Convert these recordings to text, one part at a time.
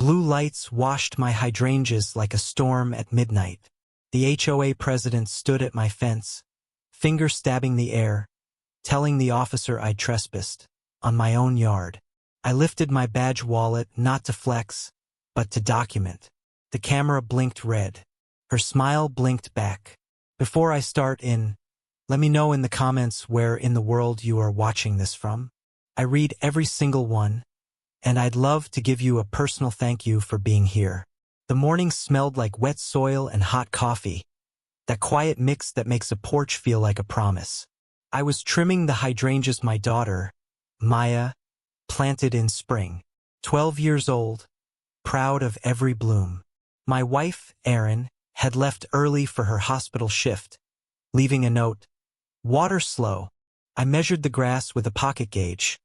Blue lights washed my hydrangeas like a storm at midnight. The HOA president stood at my fence, finger stabbing the air, telling the officer I'd trespassed on my own yard. I lifted my badge wallet not to flex, but to document. The camera blinked red. Her smile blinked back. Before I start let me know in the comments where in the world you are watching this from. I read every single one, and I'd love to give you a personal thank you for being here. The morning smelled like wet soil and hot coffee, that quiet mix that makes a porch feel like a promise. I was trimming the hydrangeas my daughter, Maya, planted in spring. 12 years old, proud of every bloom. My wife, Erin, had left early for her hospital shift, leaving a note. Water slow. I measured the grass with a pocket gauge,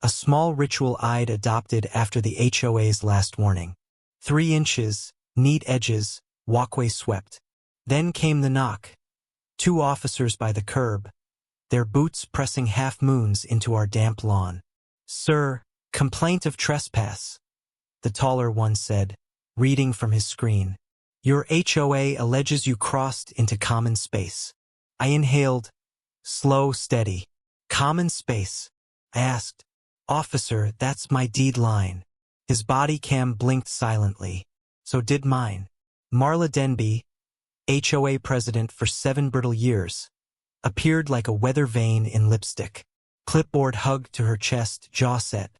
a small ritual I'd adopted after the HOA's last warning. 3 inches, neat edges, walkway swept. Then came the knock. 2 officers by the curb, their boots pressing half-moons into our damp lawn. Sir, complaint of trespass, the taller one said, reading from his screen. Your HOA alleges you crossed into common space. I inhaled, slow, steady. Common space? I asked. Officer, that's my deed line. His body cam blinked silently. So did mine. Marla Denby, HOA president for 7 brittle years, appeared like a weather vane in lipstick. Clipboard hugged to her chest, jaw set.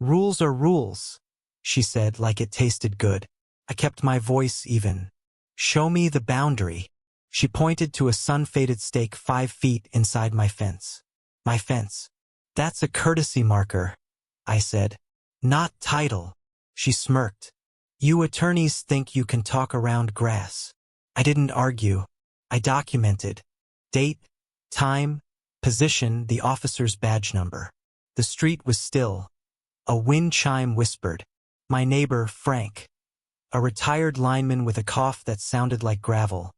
Rules are rules, she said like it tasted good. I kept my voice even. Show me the boundary. She pointed to a sun-faded stake 5 feet inside my fence. My fence. That's a courtesy marker, I said. Not title. She smirked. You attorneys think you can talk around grass. I didn't argue. I documented. Date, time, position, the officer's badge number. The street was still. A wind chime whispered. My neighbor, Frank, a retired lineman with a cough that sounded like gravel,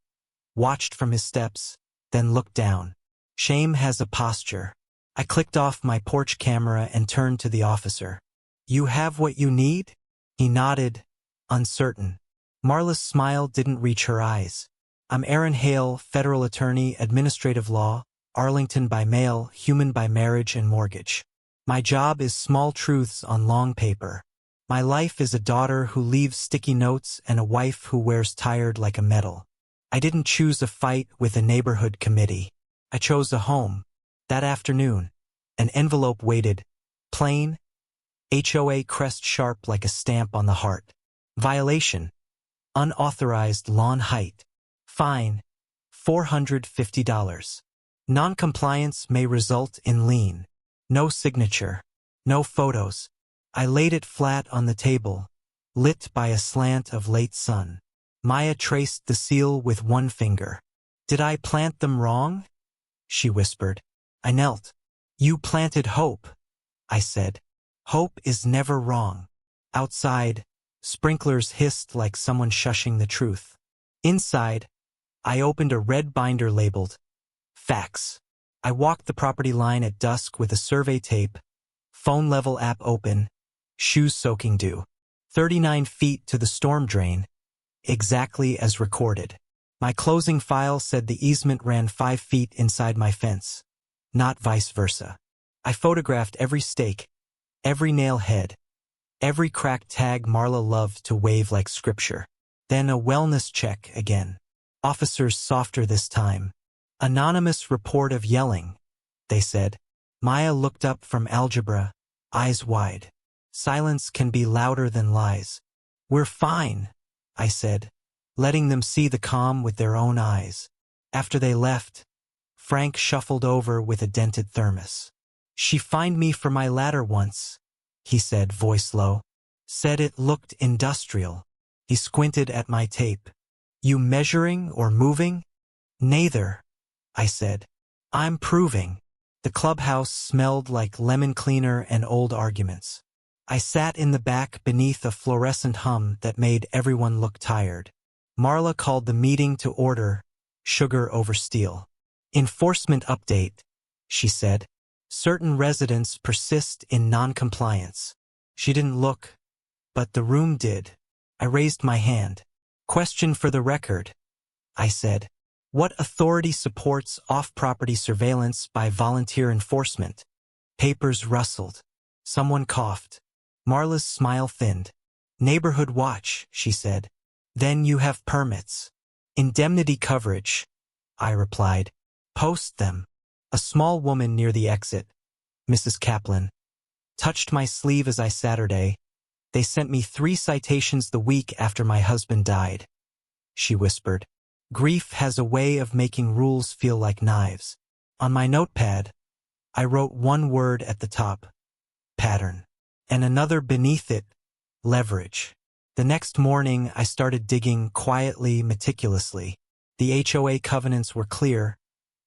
watched from his steps, then looked down. Shame has a posture. I clicked off my porch camera and turned to the officer. You have what you need? He nodded, uncertain. Marla's smile didn't reach her eyes. I'm Aaron Hale, federal attorney, administrative law, Arlington by mail, human by marriage and mortgage. My job is small truths on long paper. My life is a daughter who leaves sticky notes and a wife who wears tired like a medal. I didn't choose a fight with a neighborhood committee. I chose a home. That afternoon, an envelope waited. Plain, HOA crest sharp like a stamp on the heart. Violation. Unauthorized lawn height. Fine. $450. Noncompliance may result in lien. No signature. No photos. I laid it flat on the table, lit by a slant of late sun. Maya traced the seal with one finger. Did I plant them wrong? She whispered. I knelt. You planted hope, I said. Hope is never wrong. Outside, sprinklers hissed like someone shushing the truth. Inside, I opened a red binder labeled Facts. I walked the property line at dusk with a survey tape, phone level app open, shoes soaking dew. 39 feet to the storm drain, exactly as recorded. My closing file said the easement ran 5 feet inside my fence, not vice versa. I photographed every stake, every nail head, every cracked tag Marla loved to wave like scripture. Then a wellness check again. Officers softer this time. Anonymous report of yelling, they said. Maya looked up from algebra, eyes wide. Silence can be louder than lies. We're fine, I said, letting them see the calm with their own eyes. After they left, Frank shuffled over with a dented thermos. She fined me for my ladder once, he said, voice low. Said it looked industrial. He squinted at my tape. You measuring or moving? Neither, I said. I'm proving. The clubhouse smelled like lemon cleaner and old arguments. I sat in the back beneath a fluorescent hum that made everyone look tired. Marla called the meeting to order, sugar over steel. Enforcement update, she said. Certain residents persist in non-compliance. She didn't look, but the room did. I raised my hand. Question for the record, I said. What authority supports off-property surveillance by volunteer enforcement? Papers rustled. Someone coughed. Marla's smile thinned. Neighborhood watch, she said. Then you have permits. Indemnity coverage, I replied. Post them. A small woman near the exit, Mrs. Kaplan, touched my sleeve as I Saturday. They sent me 3 citations the week after my husband died, she whispered. Grief has a way of making rules feel like knives. On my notepad, I wrote one word at the top, pattern, and another beneath it, leverage. The next morning, I started digging quietly, meticulously. The HOA covenants were clear,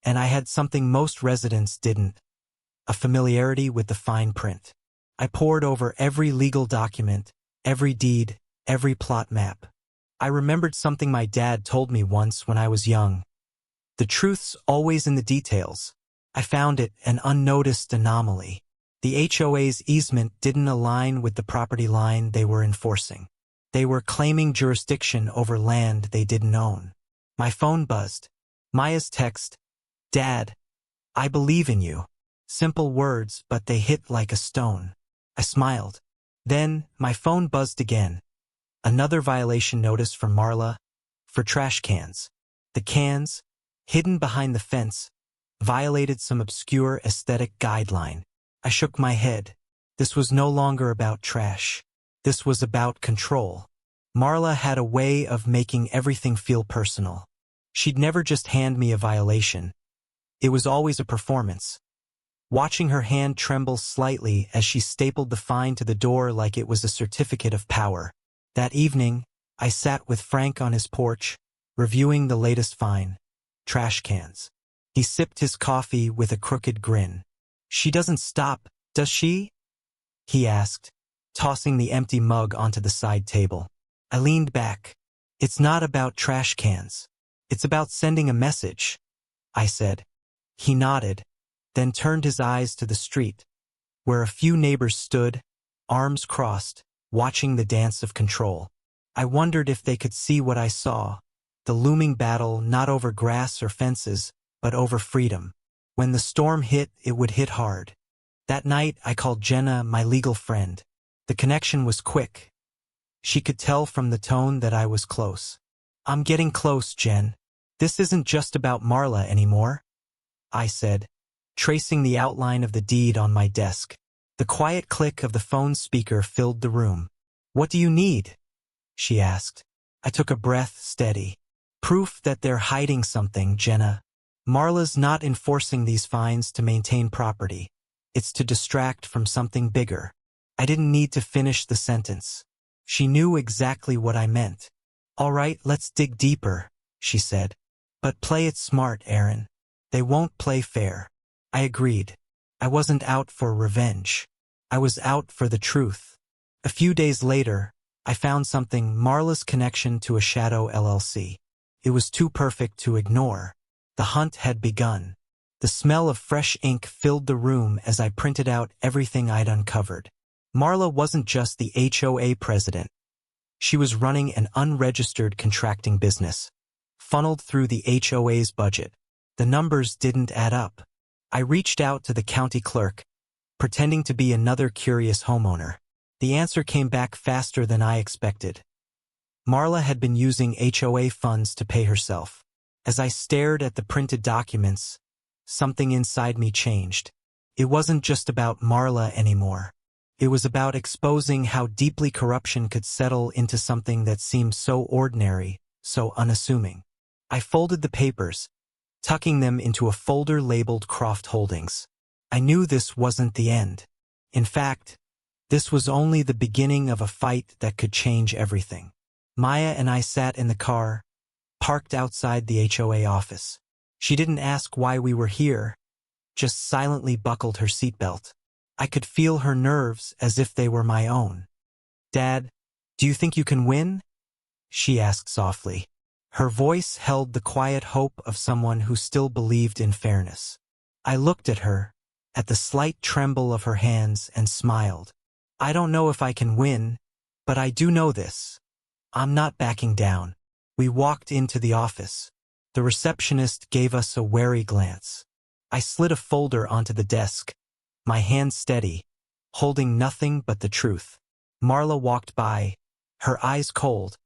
and I had something most residents didn't, a familiarity with the fine print. I pored over every legal document, every deed, every plot map. I remembered something my dad told me once when I was young. The truth's always in the details. I found it an unnoticed anomaly. The HOA's easement didn't align with the property line they were enforcing. They were claiming jurisdiction over land they didn't own. My phone buzzed. Maya's text, Dad, I believe in you. Simple words, but they hit like a stone. I smiled. Then, my phone buzzed again. Another violation notice from Marla, for trash cans. The cans, hidden behind the fence, violated some obscure aesthetic guideline. I shook my head. This was no longer about trash. This was about control. Marla had a way of making everything feel personal. She'd never just hand me a violation. It was always a performance. Watching her hand tremble slightly as she stapled the fine to the door like it was a certificate of power. That evening, I sat with Frank on his porch, reviewing the latest fine, trash cans. He sipped his coffee with a crooked grin. She doesn't stop, does she? He asked, tossing the empty mug onto the side table. I leaned back. It's not about trash cans. It's about sending a message, I said. He nodded, then turned his eyes to the street, where a few neighbors stood, arms crossed, watching the dance of control. I wondered if they could see what I saw, the looming battle not over grass or fences, but over freedom. When the storm hit, it would hit hard. That night, I called Jenna my legal friend. The connection was quick. She could tell from the tone that I was close. I'm getting close, Jen. This isn't just about Marla anymore, I said, tracing the outline of the deed on my desk. The quiet click of the phone speaker filled the room. What do you need? She asked. I took a breath, steady. Proof that they're hiding something, Jenna. Marla's not enforcing these fines to maintain property. It's to distract from something bigger. I didn't need to finish the sentence. She knew exactly what I meant. All right, let's dig deeper, she said. But play it smart, Aaron. They won't play fair. I agreed. I wasn't out for revenge. I was out for the truth. A few days later, I found something, Marla's connection to a shadow LLC. It was too perfect to ignore. The hunt had begun. The smell of fresh ink filled the room as I printed out everything I'd uncovered. Marla wasn't just the HOA president. She was running an unregistered contracting business, funneled through the HOA's budget. The numbers didn't add up. I reached out to the county clerk, pretending to be another curious homeowner. The answer came back faster than I expected. Marla had been using HOA funds to pay herself. As I stared at the printed documents, something inside me changed. It wasn't just about Marla anymore. It was about exposing how deeply corruption could settle into something that seemed so ordinary, so unassuming. I folded the papers, tucking them into a folder labeled Croft Holdings. I knew this wasn't the end. In fact, this was only the beginning of a fight that could change everything. Maya and I sat in the car, parked outside the HOA office. She didn't ask why we were here, just silently buckled her seatbelt. I could feel her nerves as if they were my own. Dad, do you think you can win? She asked softly. Her voice held the quiet hope of someone who still believed in fairness. I looked at her, at the slight tremble of her hands, and smiled. I don't know if I can win, but I do know this. I'm not backing down. We walked into the office. The receptionist gave us a wary glance. I slid a folder onto the desk, my hand steady, holding nothing but the truth. Marla walked by, her eyes cold,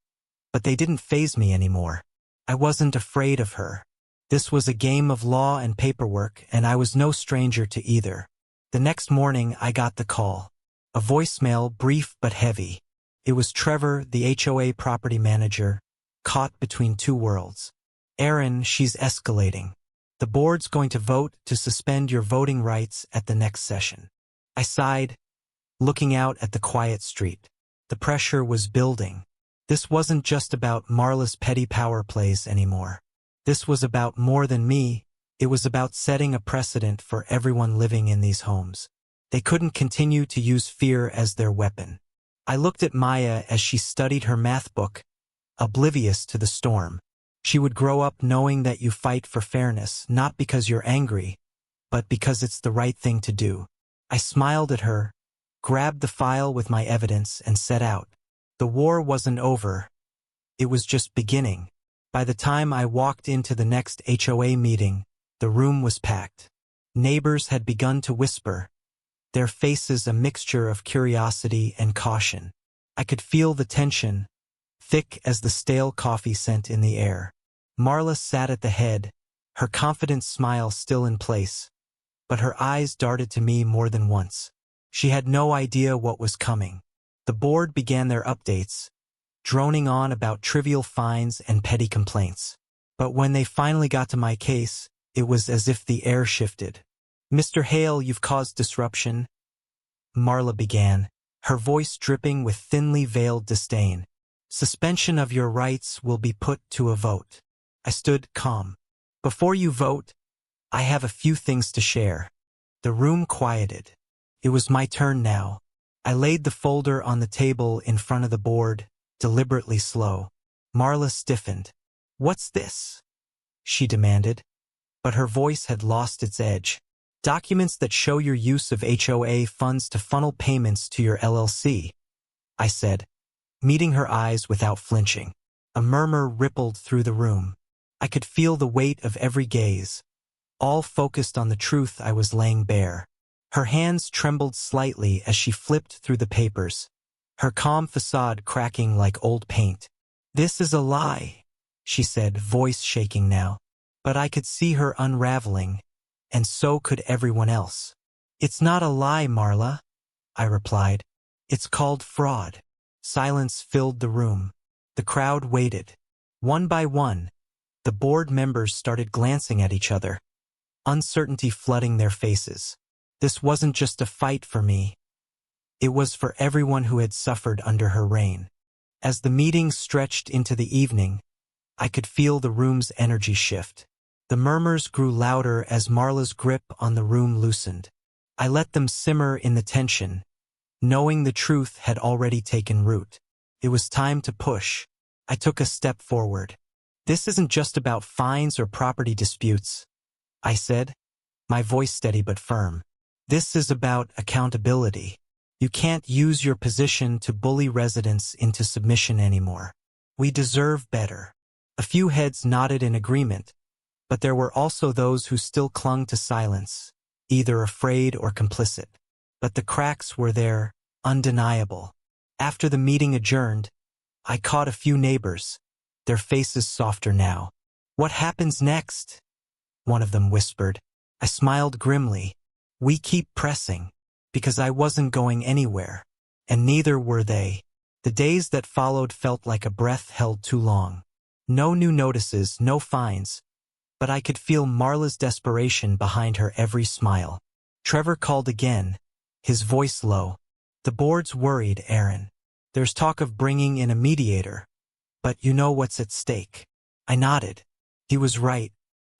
but they didn't faze me anymore. I wasn't afraid of her. This was a game of law and paperwork, and I was no stranger to either. The next morning, I got the call. A voicemail, brief but heavy. It was Trevor, the HOA property manager, caught between two worlds. Aaron, she's escalating. The board's going to vote to suspend your voting rights at the next session. I sighed, looking out at the quiet street. The pressure was building. This wasn't just about Marla's petty power plays anymore. This was about more than me. It was about setting a precedent for everyone living in these homes. They couldn't continue to use fear as their weapon. I looked at Maya as she studied her math book, oblivious to the storm. She would grow up knowing that you fight for fairness, not because you're angry, but because it's the right thing to do. I smiled at her, grabbed the file with my evidence, and set out. The war wasn't over. It was just beginning. By the time I walked into the next HOA meeting, the room was packed. Neighbors had begun to whisper, their faces a mixture of curiosity and caution. I could feel the tension, thick as the stale coffee scent in the air. Marla sat at the head, her confident smile still in place, but her eyes darted to me more than once. She had no idea what was coming. The board began their updates, droning on about trivial fines and petty complaints. But when they finally got to my case, it was as if the air shifted. "Mr. Hale, you've caused disruption," Marla began, her voice dripping with thinly veiled disdain. "Suspension of your rights will be put to a vote." I stood calm. "Before you vote, I have a few things to share." The room quieted. It was my turn now. I laid the folder on the table in front of the board, deliberately slow. Marla stiffened. "What's this?" she demanded, but her voice had lost its edge. "Documents that show your use of HOA funds to funnel payments to your LLC," I said, meeting her eyes without flinching. A murmur rippled through the room. I could feel the weight of every gaze, all focused on the truth I was laying bare. Her hands trembled slightly as she flipped through the papers, her calm facade cracking like old paint. "This is a lie," she said, voice shaking now. But I could see her unraveling, and so could everyone else. "It's not a lie, Marla," I replied. "It's called fraud." Silence filled the room. The crowd waited. One by one, the board members started glancing at each other, uncertainty flooding their faces. This wasn't just a fight for me. It was for everyone who had suffered under her reign. As the meeting stretched into the evening, I could feel the room's energy shift. The murmurs grew louder as Marla's grip on the room loosened. I let them simmer in the tension, knowing the truth had already taken root. It was time to push. I took a step forward. "This isn't just about fines or property disputes," I said, my voice steady but firm. "This is about accountability. You can't use your position to bully residents into submission anymore. We deserve better." A few heads nodded in agreement, but there were also those who still clung to silence, either afraid or complicit. But the cracks were there, undeniable. After the meeting adjourned, I caught a few neighbors, their faces softer now. "What happens next?" one of them whispered. I smiled grimly. "We keep pressing," because I wasn't going anywhere, and neither were they. The days that followed felt like a breath held too long. No new notices, no fines, but I could feel Marla's desperation behind her every smile. Trevor called again, his voice low. "The board's worried, Aaron. There's talk of bringing in a mediator, but you know what's at stake." I nodded. He was right.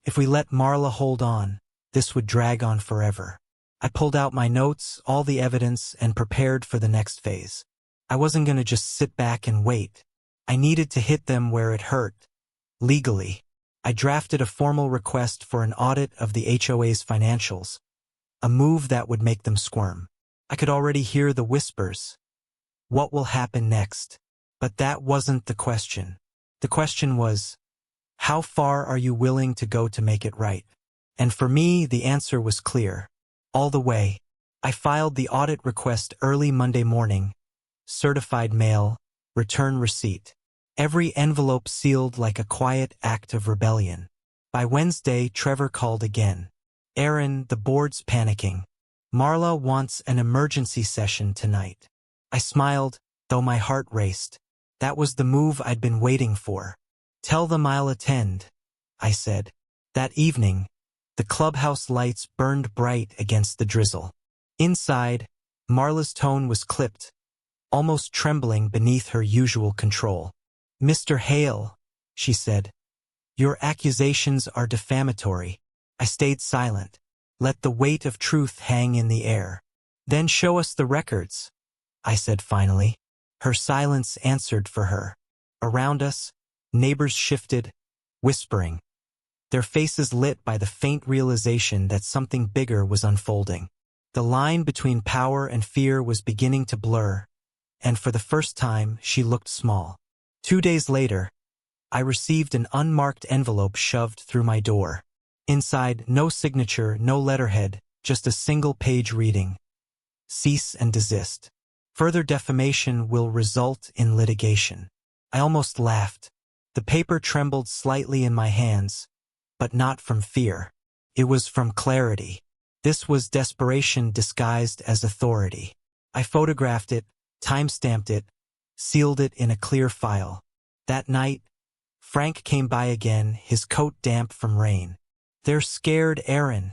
If we let Marla hold on, this would drag on forever. I pulled out my notes, all the evidence, and prepared for the next phase. I wasn't going to just sit back and wait. I needed to hit them where it hurt. Legally, I drafted a formal request for an audit of the HOA's financials, a move that would make them squirm. I could already hear the whispers. What will happen next? But that wasn't the question. The question was, how far are you willing to go to make it right? And for me, the answer was clear. All the way. I filed the audit request early Monday morning. Certified mail, return receipt. Every envelope sealed like a quiet act of rebellion. By Wednesday, Trevor called again. Aaron, the board's panicking. Marla wants an emergency session tonight. I smiled, though my heart raced. That was the move I'd been waiting for. Tell them I'll attend, I said. That evening, the clubhouse lights burned bright against the drizzle. Inside, Marla's tone was clipped, almost trembling beneath her usual control. Mr. Hale, she said, your accusations are defamatory. I stayed silent. Let the weight of truth hang in the air. Then show us the records, I said finally. Her silence answered for her. Around us, neighbors shifted, whispering, their faces lit by the faint realization that something bigger was unfolding. The line between power and fear was beginning to blur, and for the first time she looked small. 2 days later, I received an unmarked envelope shoved through my door. Inside, no signature, no letterhead, just a single-page reading. Cease and desist. Further defamation will result in litigation. I almost laughed. The paper trembled slightly in my hands, but not from fear. It was from clarity. This was desperation disguised as authority. I photographed it, time-stamped it, sealed it in a clear file. That night, Frank came by again, his coat damp from rain. They're scared, Aaron,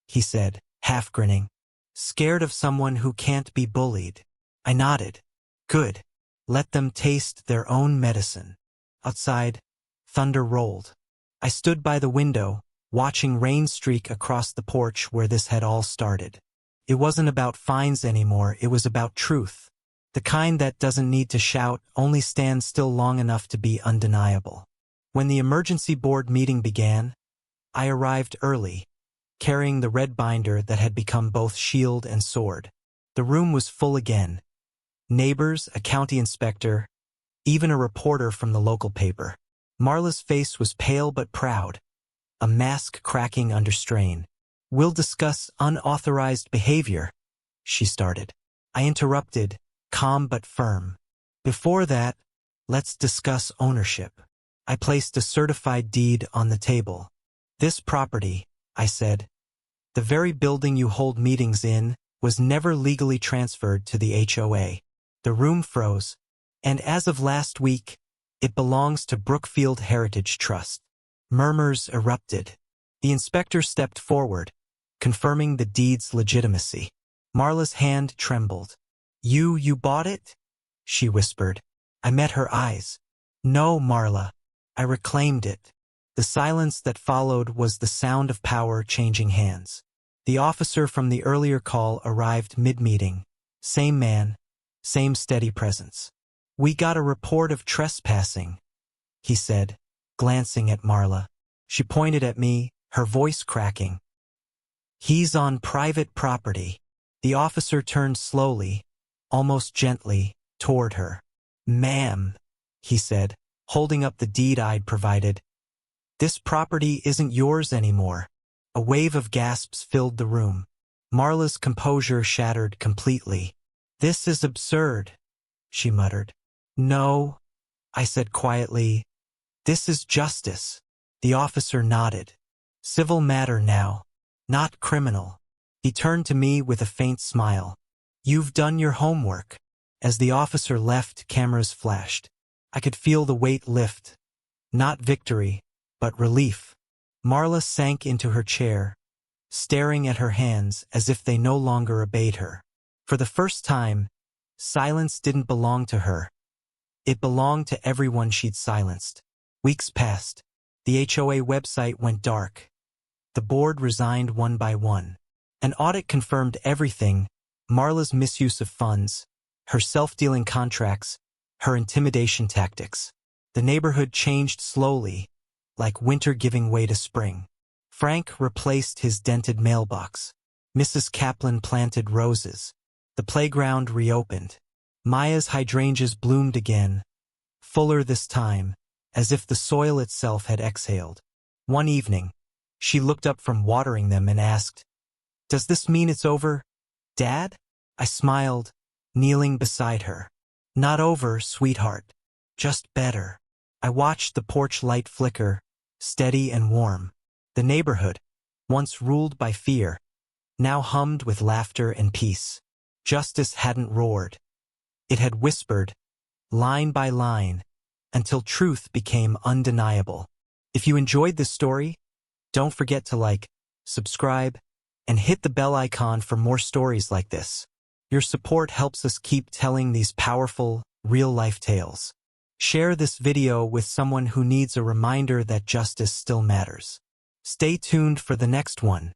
he said, half grinning. Scared of someone who can't be bullied. I nodded. Good. Let them taste their own medicine. Outside, thunder rolled. I stood by the window, watching rain streak across the porch where this had all started. It wasn't about fines anymore, it was about truth. The kind that doesn't need to shout, only stand still long enough to be undeniable. When the emergency board meeting began, I arrived early, carrying the red binder that had become both shield and sword. The room was full again. Neighbors, a county inspector, even a reporter from the local paper. Marla's face was pale but proud, a mask cracking under strain. We'll discuss unauthorized behavior, she started. I interrupted, calm but firm. Before that, let's discuss ownership. I placed a certified deed on the table. This property, I said, the very building you hold meetings in, was never legally transferred to the HOA. The room froze, and as of last week, it belongs to Brookfield Heritage Trust. Murmurs erupted. The inspector stepped forward, confirming the deed's legitimacy. Marla's hand trembled. You bought it? She whispered. I met her eyes. No, Marla. I reclaimed it. The silence that followed was the sound of power changing hands. The officer from the earlier call arrived mid-meeting. Same man, same steady presence. We got a report of trespassing, he said, glancing at Marla. She pointed at me, her voice cracking. He's on private property. The officer turned slowly, almost gently, toward her. Ma'am, he said, holding up the deed I'd provided. This property isn't yours anymore. A wave of gasps filled the room. Marla's composure shattered completely. This is absurd, she muttered. No, I said quietly. This is justice. The officer nodded. Civil matter now, not criminal. He turned to me with a faint smile. You've done your homework. As the officer left, cameras flashed. I could feel the weight lift. Not victory, but relief. Marla sank into her chair, staring at her hands as if they no longer obeyed her. For the first time, silence didn't belong to her. It belonged to everyone she'd silenced. Weeks passed. The HOA website went dark. The board resigned one by one. An audit confirmed everything: Marla's misuse of funds, her self-dealing contracts, her intimidation tactics. The neighborhood changed slowly, like winter giving way to spring. Frank replaced his dented mailbox. Mrs. Kaplan planted roses. The playground reopened. Maya's hydrangeas bloomed again, fuller this time, as if the soil itself had exhaled. One evening, she looked up from watering them and asked, "Does this mean it's over, Dad?" I smiled, kneeling beside her. "Not over, sweetheart. Just better." I watched the porch light flicker, steady and warm. The neighborhood, once ruled by fear, now hummed with laughter and peace. Justice hadn't roared. It had whispered, line by line, until truth became undeniable. If you enjoyed this story, don't forget to like, subscribe, and hit the bell icon for more stories like this. Your support helps us keep telling these powerful, real-life tales. Share this video with someone who needs a reminder that justice still matters. Stay tuned for the next one,